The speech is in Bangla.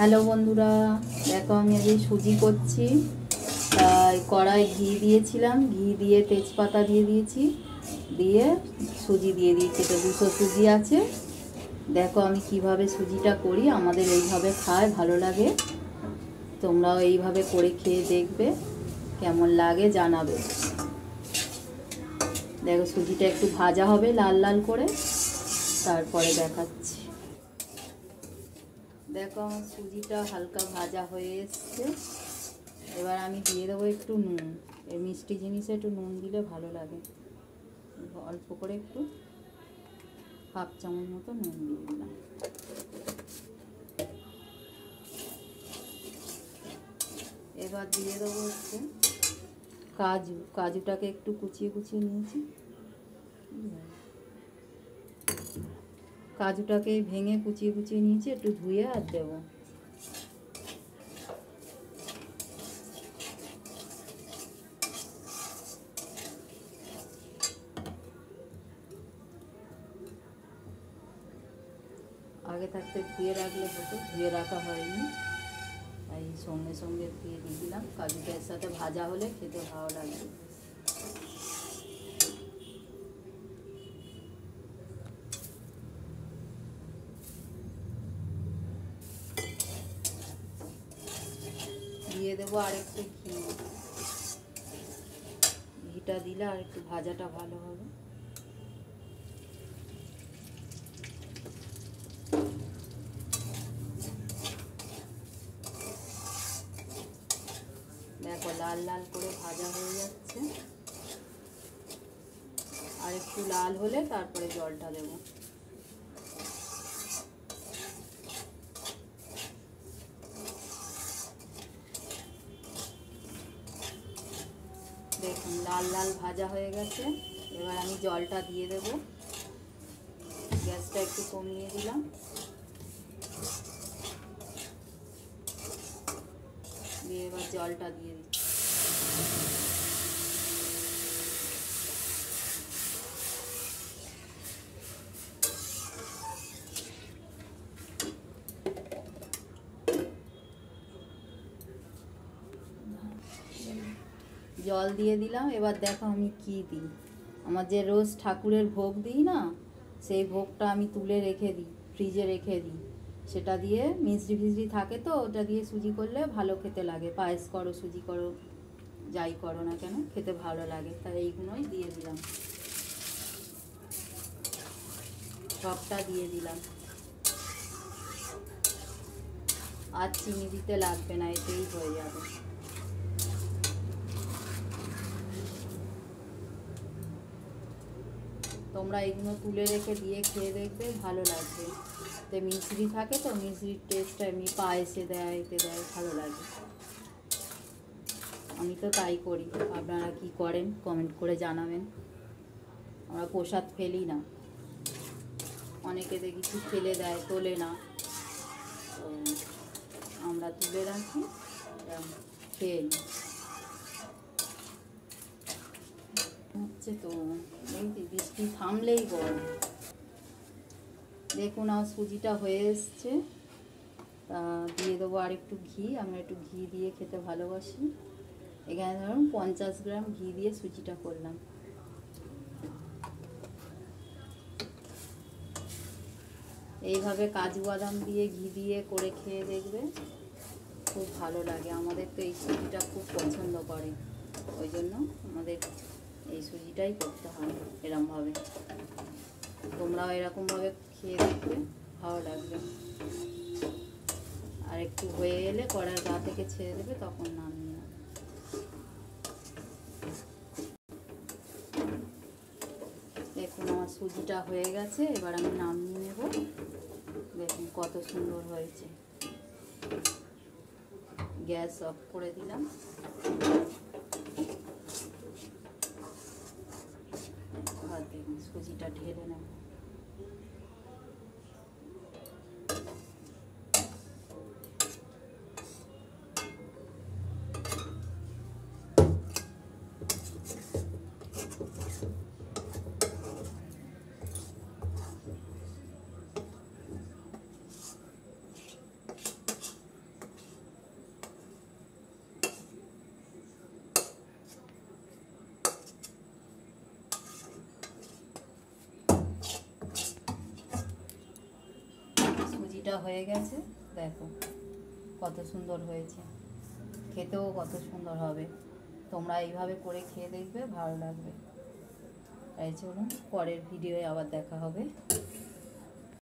হ্যালো বন্ধুরা, দেখো আমি আজ সুজি করছি। তাই কড়াই ঘি দিয়েছিলাম, ঘি দিয়ে তেজপাতা দিয়ে দিয়েছি, দিয়ে সুজি দিয়ে দিয়েছি। এটা 200 সুজি আছে। দেখো আমি কিভাবে সুজিটা করি, আমাদের এইভাবে খায় ভালো লাগে। তোমরাও এইভাবে করে খেয়ে দেখবে, কেমন লাগে জানাবে। দেখো সুজিটা একটু ভাজা হবে লাল লাল করে, তারপরে দেখাচ্ছি। দেখো আমার সুজিটা হালকা ভাজা হয়ে এসছে। এবার আমি দিয়ে দেবো একটু নুন। এই মিষ্টি জিনিসে একটু নুন দিলে ভালো লাগে। অল্প করে একটু হাফ চামচ মতো নুন দিয়ে দিলাম। এবার দিয়ে দেবো হচ্ছে কাজুটাকে একটু কুচিয়ে কুচিয়ে নিয়েছি। কাজুটাকে ভেঙে কুচিয়ে কুচিয়ে নিয়েছি, একটু ধুয়ে আর দেবো। আগে থাকতে ধুয়ে রাখলে হতো, ধুয়ে রাখা হয়নি, তাই সঙ্গে সঙ্গে দিয়ে দিলাম। কাজুটা এর সাথে ভাজা হলে খেতে ভালো লাগবে। দিয়ে দেবো আর একটু ঘি। ঘিটা দিলে আর একটু ভাজাটা ভালো হবে। দেখো লাল লাল করে ভাজা হয়ে যাচ্ছে। আর একটু লাল হলে তারপরে জলটা দেবো। দেখুন লাল লাল ভাজা হয়ে গেছে। এবার আমি জলটা দিয়ে দেব। গ্যাসটা একটু কমিয়ে দিলাম। দিয়ে এবার জলটা দিয়ে দিচ্ছি। জল দিয়ে দিলাম। এবার দেখো আমি কি দিই। আমার যে রোজ ঠাকুরের ভোগ দিই না, সেই ভোগটা আমি তুলে রেখে দিই, ফ্রিজে রেখে দিই। সেটা দিয়ে মিষ্টি ফিষ্টি থাকে তো, ওটা দিয়ে সুজি করলে ভালো খেতে লাগে। পায়েস করো, সুজি করো, যাই করো না কেন, খেতে ভালো লাগে। তাই এইগুলোই দিয়ে দিলাম, সবটা দিয়ে দিলাম। আর চিনি দিতে লাগবে না, এতেই হয়ে যাবে। তোমরা এগুলো তুলে রেখে দিয়ে খেয়ে দেখবে, ভালো লাগবে। তো মিশ্রি থাকে তো, মিশ্রির টেস্টটা এমনি পায়েসে দেয়, এতে দেয়, ভালো লাগে। আমি তো তাই করি। আপনারা কি করেন কমেন্ট করে জানাবেন। আমরা প্রসাদ ফেলি না, অনেকে দেখি ফেলে দেয়, তোলে না। তো আমরা তুলে রাখি, খেয়ে নিই। হচ্ছে তো এই বৃষ্টি থামলেই গরম। দেখুন আমার সুজিটা হয়ে এসছে। তা দিয়ে দেবো আর একটু ঘি। আমরা একটু ঘি দিয়ে খেতে ভালোবাসি। এখানে ধরুন 50 গ্রাম ঘি দিয়ে সুজিটা করলাম। এইভাবে কাজু বাদাম দিয়ে ঘি দিয়ে করে খেয়ে দেখবে, খুব ভালো লাগে। আমাদের তো এই সুজিটা খুব পছন্দ করে, ওই জন্য আমাদের এই সুজিটাই করতে হয় এরকমভাবে। তোমরাও এরকমভাবে খেয়ে দেখবে, ভালো লাগবে। আর একটু হয়ে এলে কড়ার গা থেকে ছেড়ে দেবে, তখন নামিয়ে নেবে। দেখুন আমার সুজিটা হয়ে গেছে। এবার আমি নামিয়ে নেব। দেখুন কত সুন্দর হয়েছে। গ্যাস অফ করে দিলাম। আর দেখুন সুজিটা ঢেলে নেব। সুজিটা হয়ে গেছে, দেখো কত সুন্দর হয়েছে, খেতেও কত সুন্দর হবে। তোমরা এইভাবে করে খেয়ে দেখবে, ভালো লাগবে। তাই চলুন পরের ভিডিওয়ে আবার দেখা হবে।